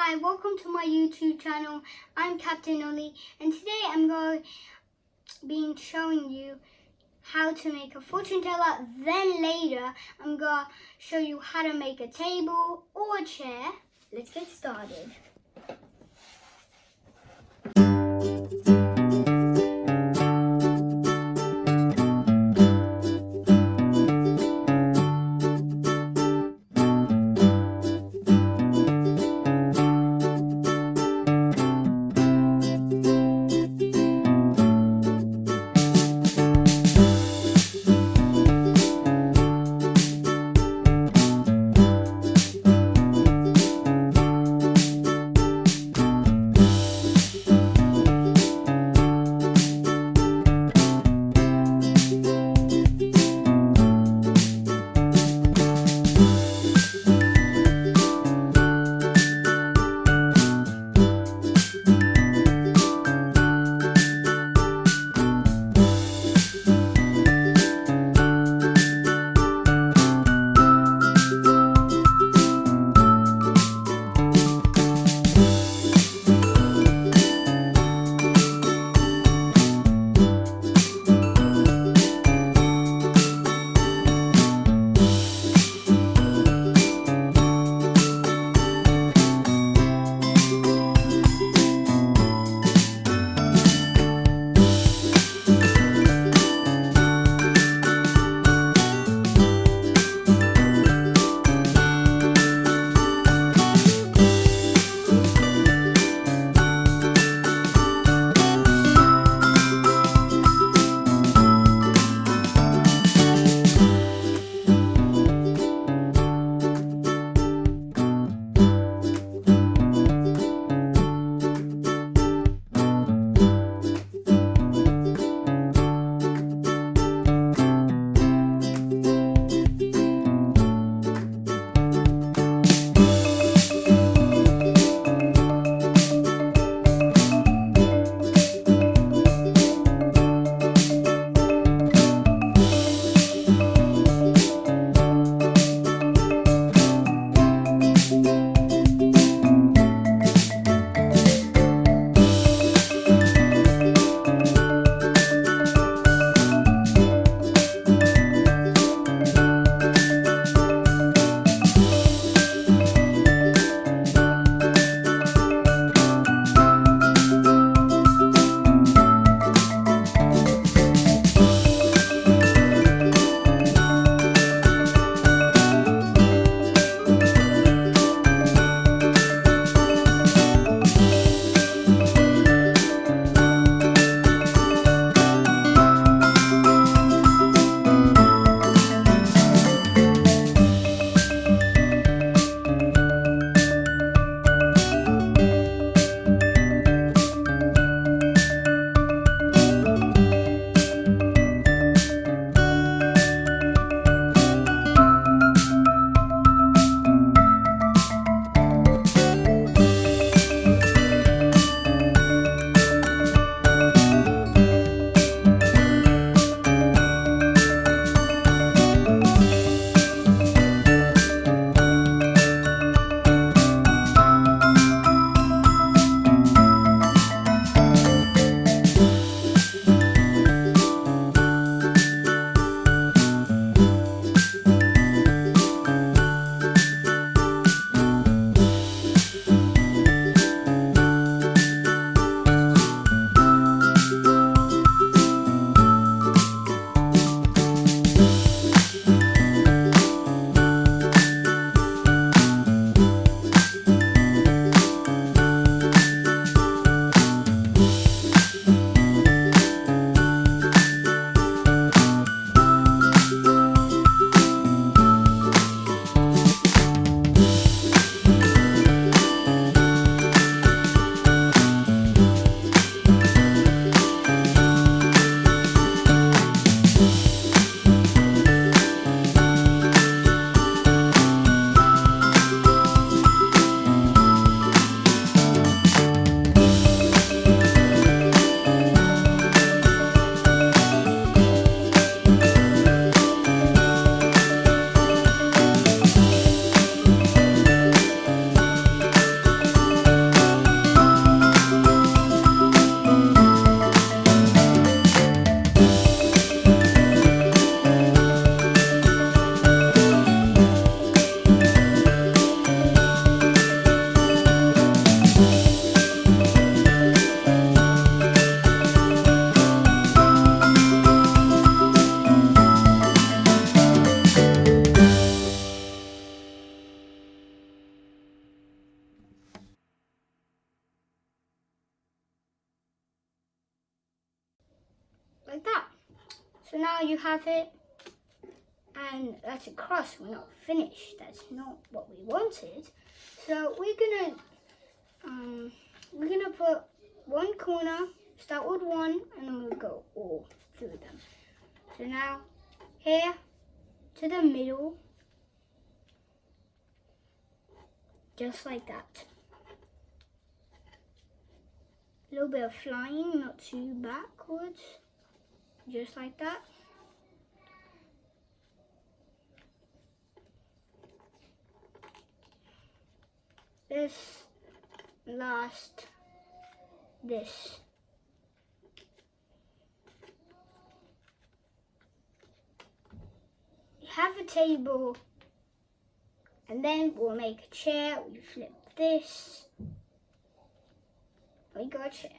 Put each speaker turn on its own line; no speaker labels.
Hi, welcome to my YouTube channel. I'm Captain Ollie, and today I'm going to be showing you how to make a fortune teller. Then later I'm going to show you how to make a table or a chair. Let's get started. So now you have it, and that's a cross. We're not finished. That's not what we wanted. So we're gonna put one corner, start with one, and then we'll go all through them. So now here to the middle, just like that. A little bit of flying, not too backwards, just like that. This last, this. You have a table, and then we'll make a chair. We flip this. We got a chair.